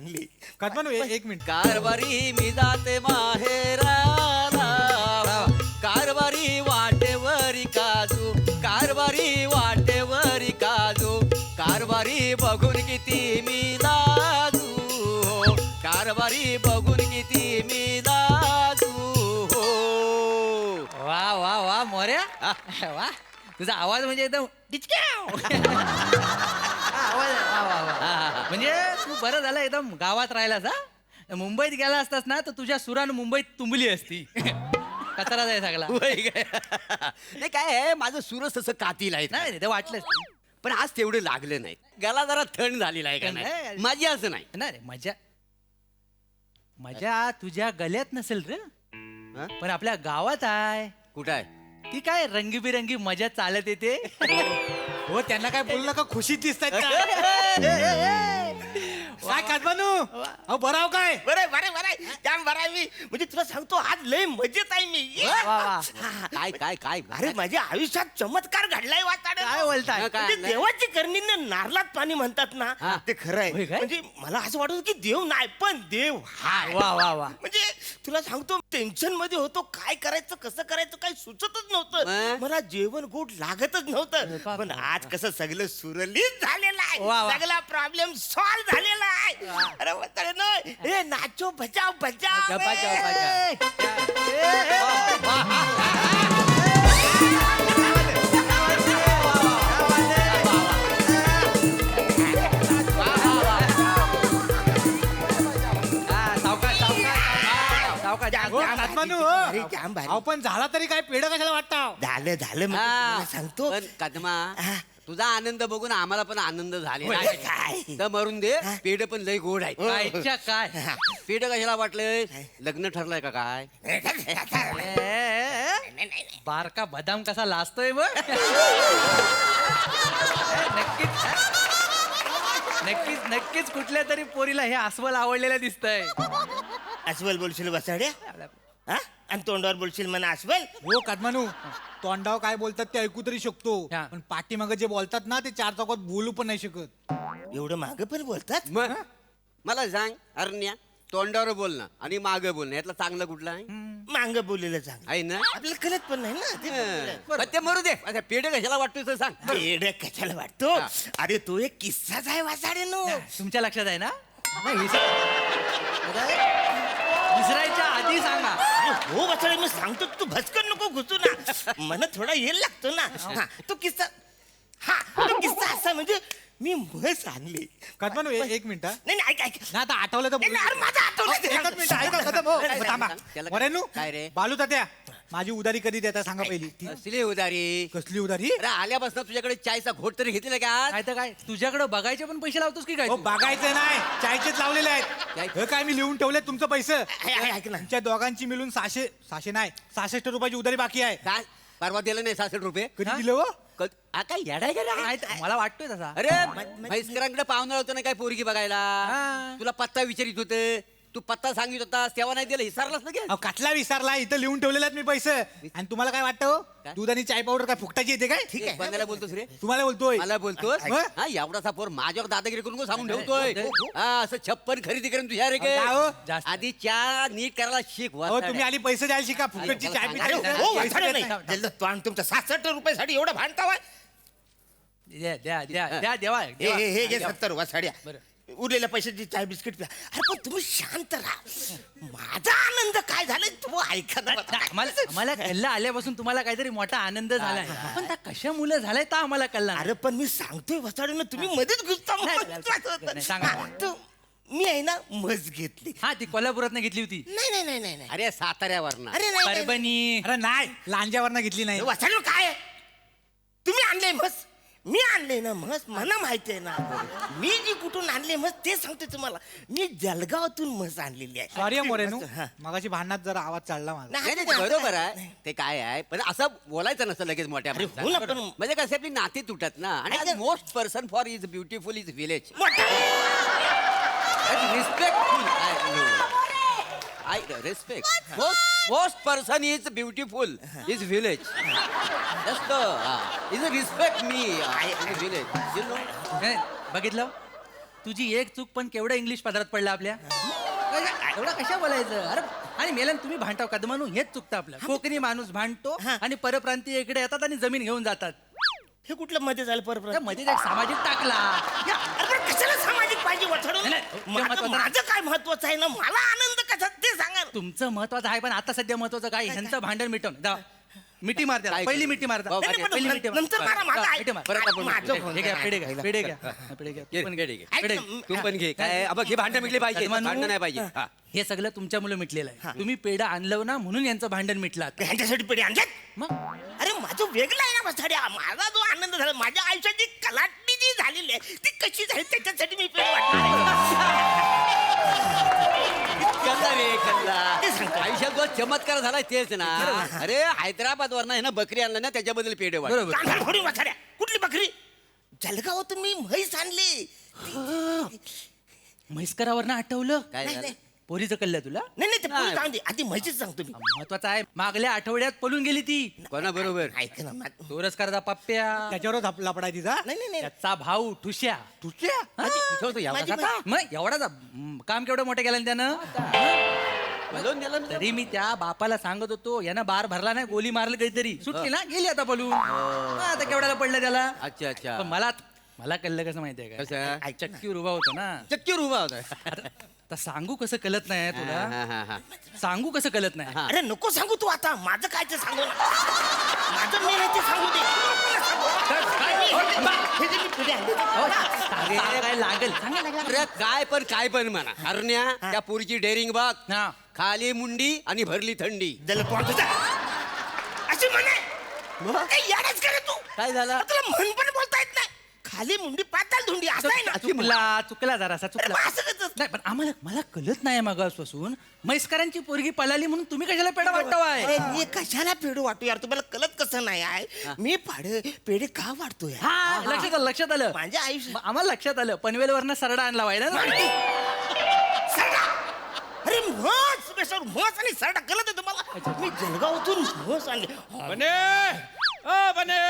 आणली. कदमानू एक मिनिट. कारभारी मी जाते माहेराला, कारभारी वाटेवरी काजू, कारभारी वाटेवरी काजू, कारभारी बघून किती मी लाजू, कारभारी बघून किती मी लाजू. वा वा वा मोऱ्या वा तुझा आवाज म्हणजे एकदम डिचक्याव. आवाज वा वा वा. म्हणजे तू बरं झालं एकदम गावात राहिलास हा. मुंबईत गेला असतास ना तर तुझ्या सुरानं मुंबईत तुंबली असती. कचरा जाय सगळा. नाही काय आहे, माझं सूरच तसं कातील आहे नाही ते वाटलंच पण आज तेवढं लागलं नाही. गला जरा थंड झालेला आहे का नाही, नाही. माझी असं नाही. नाही रे मजा मजा तुझ्या गल्यात नसेल रे, हा? पण आपल्या गावात आहे. कुठं आहे? ती काय रंगीबिरंगी मजा चालत येते. हो त्यांना काय बोलू नका, खुशीत दिसतायत का? काय कदमानू अहो बराव काय? बरं बरं बरं जाम बरं मी म्हणजे तुला सांगतो आज लय मजेत आहे मी. वा वा. काय काय काय अरे माझ्या आयुष्यात चमत्कार घडलाय वाचाड. काय बोलताय? काय म्हणजे नाही. देवाची करणी नारलात पाणी म्हणतात ना हा. ते खरं होय आहे. काय? म्हणजे मला असं वाटत होतं की देव नाही पण देव हाय. वा वा वा. म्हणजे तुला सांगतो टेन्शन मध्ये होतो, काय करायचं कसं करायचं काही सुचतच नव्हतं. अं? मला जेवण गोड लागतच नव्हतं. बाप पण रे. आज कसं सगळं सुरळीत झालेलं वा वा. आहे, सगळा प्रॉब्लेम सॉल्व्ह झालेला आहे. अरे म्हाताऱ्यानो, ए नाचो बजाव बजाव गप्पा ए. जाऊ, बजाव. हो, कदमानू हो. अरे जाम भारी. अहो पण झाला तरी काय, पेढं कशाला वाटतं? झालं झालं मग हा. तुला सांगतो. पण कदमा हा. तुझा आनंद बघून आम्हाला पण आनंद झालेला होय, आहे. काय? तर मरून दे, पेढ पण लय गोड आहे. कायच्या काय पेढ कशाला वाटलंय? लग्न ठरलंय का काय? बारका बदाम कसा लाजतोय मग. नक्कीच नक्कीच नक्कीच कुठल्या तरी पोरीला हे अस्वल आवडलेलं दिसतंय. अस्वल बोलशील बसाड्या हा? आणि तोंडावर बोलशील म्हणा अस्वल. हो कदमानू, तोंडावर काय बोलतात ते ऐकू तरी शकतो, हा. पण पाठीमागं जे बोलतात ना ते चार चौकात बोलू पण नाही शकत. एवढं माग पण बोलतात. मग मला सांग अरण्या, तोंडावर बोलणं आणि मागं बोलणं यातलं चांगलं कुठलं आहे? मांग बोललेलं सांग. आहे ना? आपल्याला कळत पण नाही ना ते बोललेलं. पण ते मरू दे. आता पेढ कशाला वाटतोय तर सांग. येडं कशाला वाटतो? हा. अरे तो एक किस्साच आहे वासाड्यानो. तुमच्या लक्षात आहे ना? नाही, विसरायच्या आधी सांगा. हो वासाडे मी सांगतो तू भस्कन नको घुसू ना. मला थोडा येल लागतो ना. हा, तो किस्सा तो किस्सा असा म्हणजे मी म्हस आणली. कदमानू एक मिनिट हा. नाही नाही, ऐक ऐक ना आता आठवलं तर नाही, नाही, अरे माझं आठवलं ते. एकच मिनिट ऐका कदम हो. नाही, थांबा. त्याला- मोरेनू, काय रे? बालू तात्या माझी उधारी कधी देता सांगा पहिली. ती असली उदारी. कसली उधारी? अरे आल्यापासून तुझ्याकडे चायचा घोट तरी घेतलेला का? काय तर काय तुझ्याकडे बघायचे पण पैसे लावतोस की काय हो तू? बघायचं नाही, चायचेच लावलेले आहेत. काय? हे काय मी लिहून ठेवले तुमचं पैसे. ऐक ना. तुमच्या दोघांची मिळून 600 नाही 66 रुपयाची उधारी बाकी आहे. काय परवा दिलं नाही 66 रुपये? कधी हा? दिलं हो? काय येडाय का रे? नाही तर मला वाटतोय तसा. अरे म्हैसकरांकडे पाहुणा होतो ना काय पोरगी बघायला. हा. तुला पत्ता विचारित होते, तू पत्ता सांगित होता तेव्हा नाही दिला, विसरलास ना गे? अहो कसला विसरला, इथं लिहून ठेवलेले आहेत मी पैसे. आणि तुम्हाला काय वाटतं हो? काय? दूध आणि चाय पावडर काय फुकटाची येते काय? ठीक आहे. बंदाला बोलतोस रे? तुम्हाला बोलतोय. मला बोलतोस? मग? हा एवढासा पोर माझ्यावर दादागिरी करून को सांगून नाही, ठेवतोय. नाही. हा असं 56 खरेदी करेन तुझ्या रे का हो? जास्त. आधी चहा नीट करायला शिक. हो वाचाड्या. तुम्ही आली पैसे द्यायला शिका, फुकटची चाय अरे पिता. हो पैसे वासाडे देत नाही. नाही. जल्द तोंड तुमच्या 66 रुपयासाठी एवढं भांडता वय. द्या द्या द्या द्या देवा हे देवा. हे हे घे 70 वासाड्या. बरं. उरलेल्या पैशाची चाय बिस्किट प्या. अरे पण तुम्ही शांत राहा. माझा आनंद काय झालाय तू ऐका ना. आम्हाला कल्ला आल्यापासून तुम्हाला काहीतरी मोठा आनंद झालाय, पण त्या कशा मुलं झालाय तर आम्हाला कल्ला नाही. अरे पण मी सांगतोय वसाडीनं तुम्ही मध्येच घुसता. नाही, सांगा. मी आहे ना मस घेतली. हा ती कोल्हापुरात घेतली होती. नाही नाही नाही नाही नाही. अरे साताऱ्यावर ना. अरे नाही, नाही परभणी. अरे नाही, लांजावरनं घेतली नाही. वसाडी काय आहे? तुम्ही आणले मस, मी आणले ना मस, मला माहिती आहे ना. मी जी कुठून आणले मस ते सांगते तुम्हाला. मी जळगावातून मस आणलेली आहे. सॉरी मोरेनू, हा. मगाशी भांडणात जरा आवाज चढला माझा. नाही नाही, ते बरोबर आहे. ते काय आहे पण असं बोलायचं नसतं लगेच मोठ्या अरे माणसाला. हो ना, पण- म्हणजे कसं आपली नाती तुटत ना. आणि most person for is beautiful is village. Respectful. I respect. Most person is beautiful. Is village. Just is respect me. In village. You know. हे, बघितलं तुझी एक चूक पण केवढं इंग्लिश पदरात पडलं आपल्या एवढं कशा बोलायचं अरे आणि मेलन तुम्ही भांडताव कद म्हणून हेच चुकतं आपलं कोकणी माणूस भांडतो हा. आणि परप्रांतीय इकडे येतात आणि जमीन घेऊन जातात हे कुठलं मध्ये झालं त्या परत मध्ये एक सामाजिक टाकला अरे पण कशाला सामाजिक पाहिजे वथडून नाही, नाही, ते माझं महत्वाचं माझं काय महत्वाचं आहे ना मला आनंद कसा ते सांगा ना. तुमचं महत्वाचं आहे पण आता सध्या महत्वाचं काय ह्यांचं भांडण मिटवून जा मिठी मार द्या काय पहिली करू? मिठी मार द्या. भाऊ, नाही, नाही, पहिली पण मिठी मार. नंतर मारा, माझं जा, आहे. मिठी मार. परत आपण माझं भेटू. फोन हे घ्या करा. पिढे घ्या पिढे घ्या पिढे घ्या तू पण घे. घे. ऐक पिढे ना, घे. तू पण घे काय अब हे भांडण मिटले पाहिजे म्हणून- भांडण नाही पाहिजे हा. हे सगळं तुमच्या मुलं मिटलेलं आहे तुम्ही पेढा आणलं ना म्हणून यांचं भांडण मिटलं आता. ह्यांच्यासाठी पिढी आणल्यात मग अरे माझं वेगळं आहे ना वसाड्या माझा जो आनंद झाला माझ्या आयुष्यात जी कलाटणी जी झालेली आहे ती कशी झाली त्याच्यासाठी मी पेढे कसा रे कल्ला ते सांगतो. आयुष्यात जो चमत्कार झालाय तेच ना अरे हैदराबाद वरनं ना बकरी आणलं ना त्याच्याबद्दल पेढे वाट बरोबर कांदा फोडून वसाड्या कुठली बकरी जलगावातून मी म्हैस आणली म्हैसकरावर ना आठवलं काय नाही, झालं नाही. पोरीचं कळलं तुला नाही नाही ते नाही. पुढे जाऊन दे आधी म्हैशीच सांगतो मी महत्वाचं आहे मागल्या आठवड्यात पळून गेली ती कोणा बरोबर ऐक ना तोरसकरचा पप्प्या त्याच्यावरच लपडाय तिचा नाही नाही नाही त्याचा भाऊ ठुश्या तुझ्या एवढा माझी का? मग एवढा काम केवढं मोठं केलं ना त्यानं बोलवून दिलं ना. तरी मी त्या बापाला सांगत होतो यानं बार भरला नाही गोली मारली काहीतरी सुटली ना गेली आता पळून हा, आता केवढ्याला पडलं त्याला अच्छा अच्छा पण मला कळलं कसं माहितीये का कसं चक्कीवर उभा होतो ना चक्कीवर उभा होता आता सांगू कसं कळत नाही हा, तुला हा, हा. सांगू कसं कळत नाही हा. अरे नको सांगू तू आता माझं काय ते सांगू ना. माझं मी नाही ते सांगू दे हे जे मी पुढे आणले हो, ते- सांगायला लागेल सांगायला लागेल. अरे काय पण म्हणा हरण्या त्या पोरीची डेअरिंग बघ हा. खाली मुंडी आणि भरली थंडी जल तोंड तुझं. अशी म्हणे काही याडच करे तू काय झालं तुला म्हण पण बोलता येत नाही खाली मुंडी पाताल धुंडी असं आहे ना चुकला जरासा अरे चुकला मग असं कसं? नाही पण मला कळत नाही मागासपासून म्हैसकरांची पोरगी पळाली म्हणून तुम्ही कशाला पेढा वाटतावाय अरे मी कशाला पेढू वाटू यार तुम्हाला कळत कसं नाही आहे मी पेढे का वाटतो यार हा लक्षात आलं माझ्या आयुष्य मग आम्हाला लक्षात आलं पनवेलवरनं सरडा आणला व्हायला ना सरडा अरे म्हस बेसर म्हस आणि सरडा कळत आहे तुम्हाला मी जळगावातून म्हस आणली बने ओ बने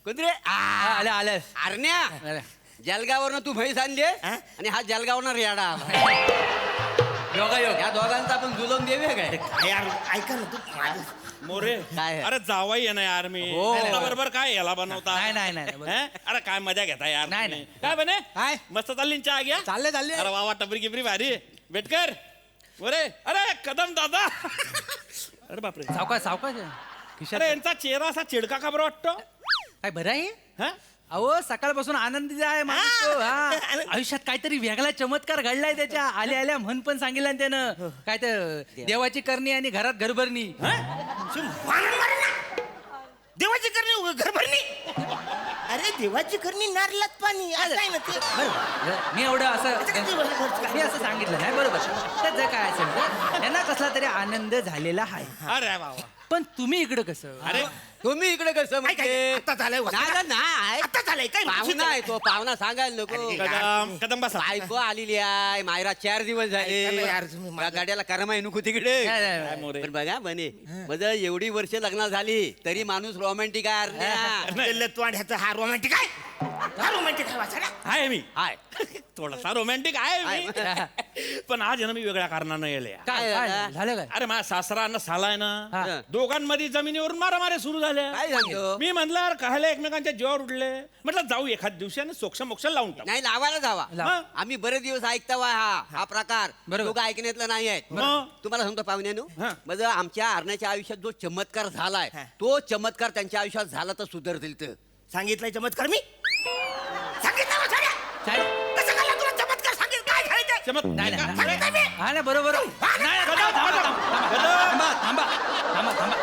कोण रे हा, आल्या हरण्या आल्या. जलगावरनं तू म्हैस आणली हा? आणि हा जलगावनं रेडा आला. योगायोग या दोघांचा आपण जुलवून देऊया काय काय यार ऐका ना तू माझं मोरे काय? अरे जावाई आहे ना यार मी हो. बरोबर काय याला बनवता नाही, बरोबर. हैं? अरे काय मजा घेता यार नाही, तुम्ही. नाही. काय बने काय? मस्त चालली ना चहा घ्या चालले अरे वा वा टबरी गिबरी भारी बेटकर मोरे अरे कदम दादा अरे बापरे सावकाश अरे यांचा चेहरा असा चिडका का बरं वाटतो काय बरं आहे हा अहो सकाळपासून आनंदी आहे माणूस तो, हा. आयुष्यात काहीतरी वेगळा चमत्कार घडलाय त्याच्या आल्या म्हण पण सांगितलं ना त्यानं काय तर देवाची करणी आणि घरात घरभरणी देवाची करणी घर भरणी अरे देवाची करणी नारलात पाणी असं आहे ना ते बरोबर मी एवढं असं मी असं सांगितलं नाही बरोबर त्याचं काय असेल तर त्यांना कसला तरी आनंद झालेला आहे अरे वा वा पण तुम्ही इकडं कसं अरे तुम्ही इकडे कसं काय म्हणजे आता झालंय नाही आता झालंय काय पाहुणा आहे तो पाहुणा सांगायला नको कदम कदम बसा बायको आलेली आहे मायरा 4 दिवस झाले ऐका ना यार, तुम्ही या गाड्याला करमाई नको तिकडे नाही, नाही, काय नाही. मोरे पण बघा बने माझं एवढी वर्ष लग्न झाली तरी माणूस रोमॅन्टिक आहे हरण्या. ह्याचा हा रोमॅन्टिक आहे हा रोमॅन्टिक आहे वाचाडा आहे मी हाय थोडासा रोमॅन्टिक आहे मी पण आज आहे ना मी वेगळ्या कारणानं येले काय काय काय झालं काय अरे माझा सासरा अन्न सालाय हा. ना दोघांमध्ये जमिनीवरून मारामाऱ्या सुरू झाल्या काय सांगतो मी म्हणलं यार कायला एकमेकांच्या जीवावर उडले म्हटलं जाऊ एखाद दिवसाने सोक्ष मोक्ष लावून टाकू नाही लावायला जावा लाव. आम्ही बरेच दिवस ऐकता वा हा प्रकार बरोबर. लोक ऐकण्यातलं नाही आहेत मग? तुम्हाला सांगतो पाहुण्यानो हा. म्हणजे आमच्या हरण्याच्या आयुष्यात जो चमत्कार झालाय तो चमत्कार त्यांच्या आयुष्यात झाला तर सुधारतील तर सांगितलंय चमत्कार मी सांगितलं वाचाड्या काय? कसं झालं तुला चमत्कार सांगितलं काय झालं ते चमत्कार नाही नाही, सांगितलं मी हा नाही बरोबर नाही, थांबा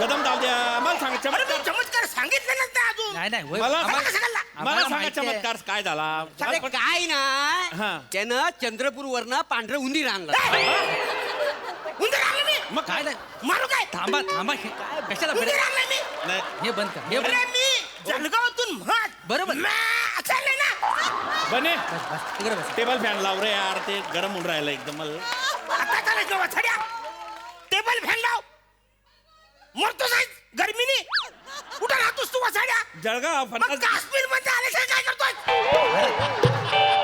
कदम जाऊ द्या मला सांगा अरे मी चमत्कार चमत्कार सांगितलं नसतं अजून नाही नाही होय. मला आम्हाला- कसं कळलं? मला आम्हाला सांगा माहिती आहे. चमत्कार काय झाला अरे काय हा. ना त्यानं चंद्रपूर वरनं पांढरं उंदीर आणलं उंदीर आणलं मी मग काय नाही मारू काय थांबा हे काय कशाला उंदीर बरं- आणलं मी नाही. हे बंद कर हे अरे बंद मी जळगावातून म्हण बरोबर. असं आहे ना बने बस तिकडे बस टेबल फॅन लाव रे यार ते गरम होऊन राहिलं एकदम मला आता चालायचं वाचाड्या टेबल फॅन लाव मरतो साहेब गर्मीनी कुठं राहतोस तू वाचाड्या जळगाव मग फणस काश्मीर मध्ये आले काय करतोय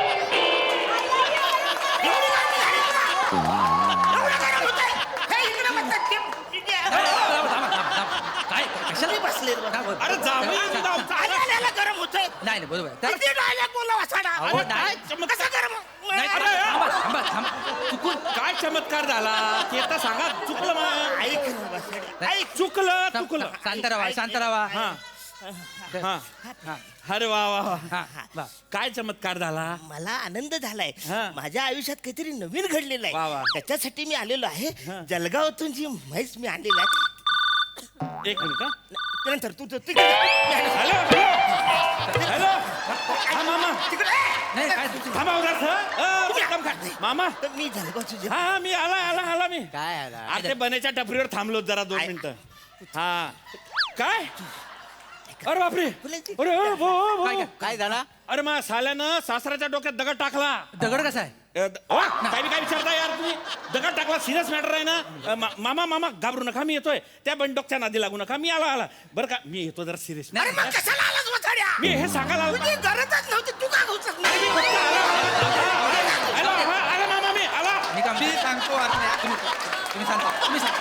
काय कशाला मी बसले रे. अरे जावई आल्याला गरम होतंय नाही नाही बरोबर तर किती dialogue बोलला वासाडा. अहो, अरे नाही. काय? कसं गरम? नाही, अरे, थांबा थांबा थांबा चुकून काय चमत्कार झाला ते आता सांगा. चुकलं मग ऐक ना वासाडा. ऐक. चुकलं चुकलं. शांत राहा शांत राहा हा हा हा अरे वा वा वा. हा वा. काय चमत्कार झाला. मला आनंद झालाय हा. माझ्या आयुष्यात काहीतरी नवीन घडलेलं वा, वा. आहे त्याच्यासाठी मी आलेलो आहे जळगावातून जी म्हैस मी आणलेली आहे एक मिनिट. त्यानंतर तू तिकडे हॅलो हॅलो हा मामा नाही काय तुझं- थांबा मामा तर मी जळगावची जी- हा हा मी आला मी काय आला अरे बनेच्या टपरीवर थांबलो जरा 2 मिनिटं. हा काय अरे बापरे बोलायची. अरे ओ, भो, भो. काय झाला अरे मा साल्यानं सासऱ्याच्या डोक्यात दगड टाकला. दगड कसा आहे काय काय विचारता यार तुम्ही. दगड टाकला सिरियस मॅटर आहे ना. मामा घाबरू नका मी येतोय. त्या बंडोकच्या नादी लागू नका. मी आला बरं का मी येतो जरा सिरियस. अरे मग कशाला आलास वासाड्या? मी हे सांगायला आलो. तुझी गरजच नव्हती तू का घुसत नाही? आला मामा मी आला. मी सांगतो तुम्ही सांगता तुम्ही सांगा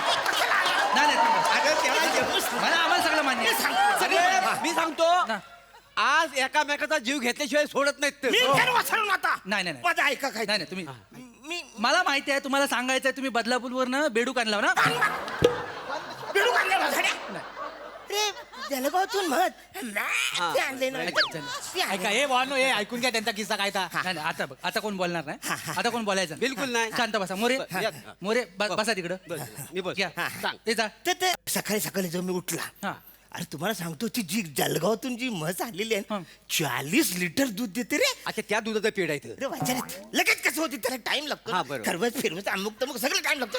नाही मला आम्हाला सगळं मान्य आहे. अरे मी सांगतो ना. आज एकामेकाचा जीव घेतल्याशिवाय सोडत नाहीत ते. मी तर वासळून आता नाही, नाही, नाही. माझं ऐका काय नाही नाही तुम्ही मी मला माहिती आहे तुम्हाला सांगायचं आहे तुम्ही बदलापूरवरनं बेडूक आणला ना बिडू काढले वासाड्या. रे जळगावातून म्हत ते आणले ना ते आणले. ऐका हे वानो हे ऐकून घ्या त्यांचा किस्सा काय था. नाही नाही, आता बघ आता कोण बोलणार नाही आता कोण बोलायचं बिलकुल नाही. शांत बसा मोरे या. मोरे बसा तिकडं मी बस या. सांग ते जा तर ते सकाळी सकाळी जेव्हा मी उठला हा अरे तुम्हाला सांगतो ती जी जळगावातून जी म्हस आणलेली आहे ना, हं. 40 लिटर दूध देते रे. अच्छा त्या दुधाचं पेड आहे इथं. अरे वाचारे लगेच कसं होते त्याला टाइम लागतो हा, बरोबर. खरवत फिरवत अमुक तमुक सगळं टाइम लागतो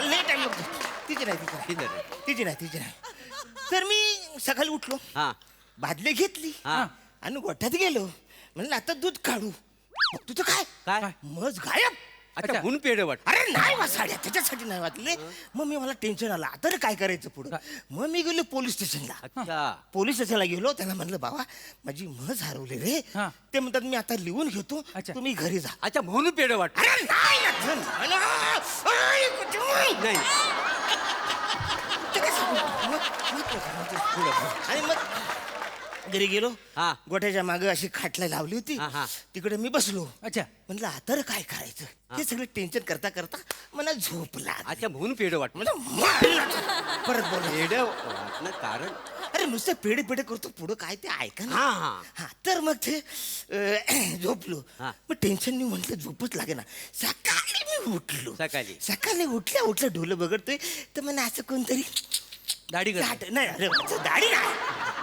लय टाइम लागतो. तिची नाही ठीक आहे. तिची नाही तर मी सकाळी उठलो हा बादली घेतली हा. आणि गोठ्यात गेलो म्हणलं आता दूध काढू मग तुझं काय काय म्हस गायब. अच्छा अच्छा. म्हणून पेड वाट अरे नाही वासाड्या त्याच्यासाठी नाही वाचले मग मी मला टेन्शन आलं आता रे काय करायचं पुढं मग मी गेलो पोलीस स्टेशनला अच्छा पोलीस स्टेशनला गेलो त्याला म्हणलं बाबा माझी म्हस हरवली रे हा. ते म्हणतात मी आता लिहून घेतो अच्छा. तुम्ही घरी जा अच्छा म्हणून पेड वाट अरे नाही ना, धन, धन, अय, कुठं? नाही ते काय सांगू? मग पुढं. आणि मग घरी गेलो हा. गोठ्याच्या मागे अशी खाटला लावली होती हा, हा. तिकडे मी बसलो अच्छा म्हणलं आता रे काय करायचं हे सगळं टेन्शन करता करता मला झोप लागली. अच्छा म्हणून पेड वाट म्हणजे मारलं. परत बोल पेड वाटणं कारण अरे नुसतं पेढे पेढे करतो पुढं काय ते ऐका ना हा, हा. हा तर मग ते झोपलो हा. मग टेन्शन नाही म्हटलं झोपच लागे ना सकाळी मी उठलो सकाळी उठल्या डोलं बघतोय तर मला असं कोणतरी दाढी कर चाट नाही अरे माझं दाढी नाही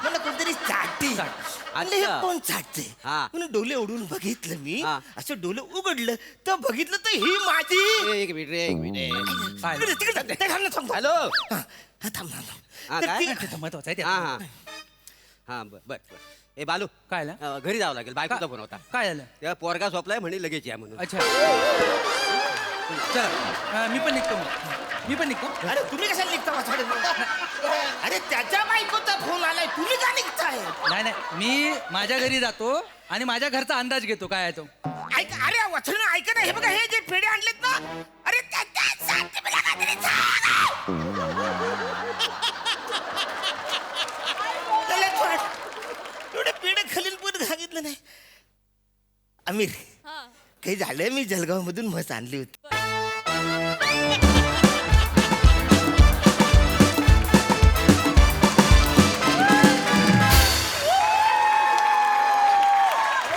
मला कोणतरी चाटते म्हणलं हे अच्छा. कोण चाटते हा. म्हणून डोले उडून बघितलं मी हा. असं डोलं उघडलं तर बघितलं तर ही माझी एक मिनिट रे एक मिनिट काय? तिकडे ते घालणं थांबतो. हॅलो हा, हा, थांब थांब हा, तर काय? ती- ते महत्वाचं आहे ते हा हा हा बर ए बालू काय झालं? घरी जावं लागेल बायकोचा फोन होता काय झालं तेव्हा पोरगा झोपलाय म्हणे लगेच या म्हणून अच्छा चला मी पण निघतो अरे तुम्ही कशाला निघता वाचाडे अरे त्याच्या बायकोचा फोन आलाय तुम्ही का निघताय नाही नाही मी माझ्या घरी जातो आणि माझ्या घरचा अंदाज घेतो काय आहे तो ऐक अरे वाचन ऐका ना हे बघा हे जे पेढे आणलेत ना अरे त्याच्यासाठी मला काहीतरी सांग. त्याला वाट, एवढे पेढे खालील पण सांगितलं नाही आमिर काही झालंय मी जळगाव मधून म्हस आणली होती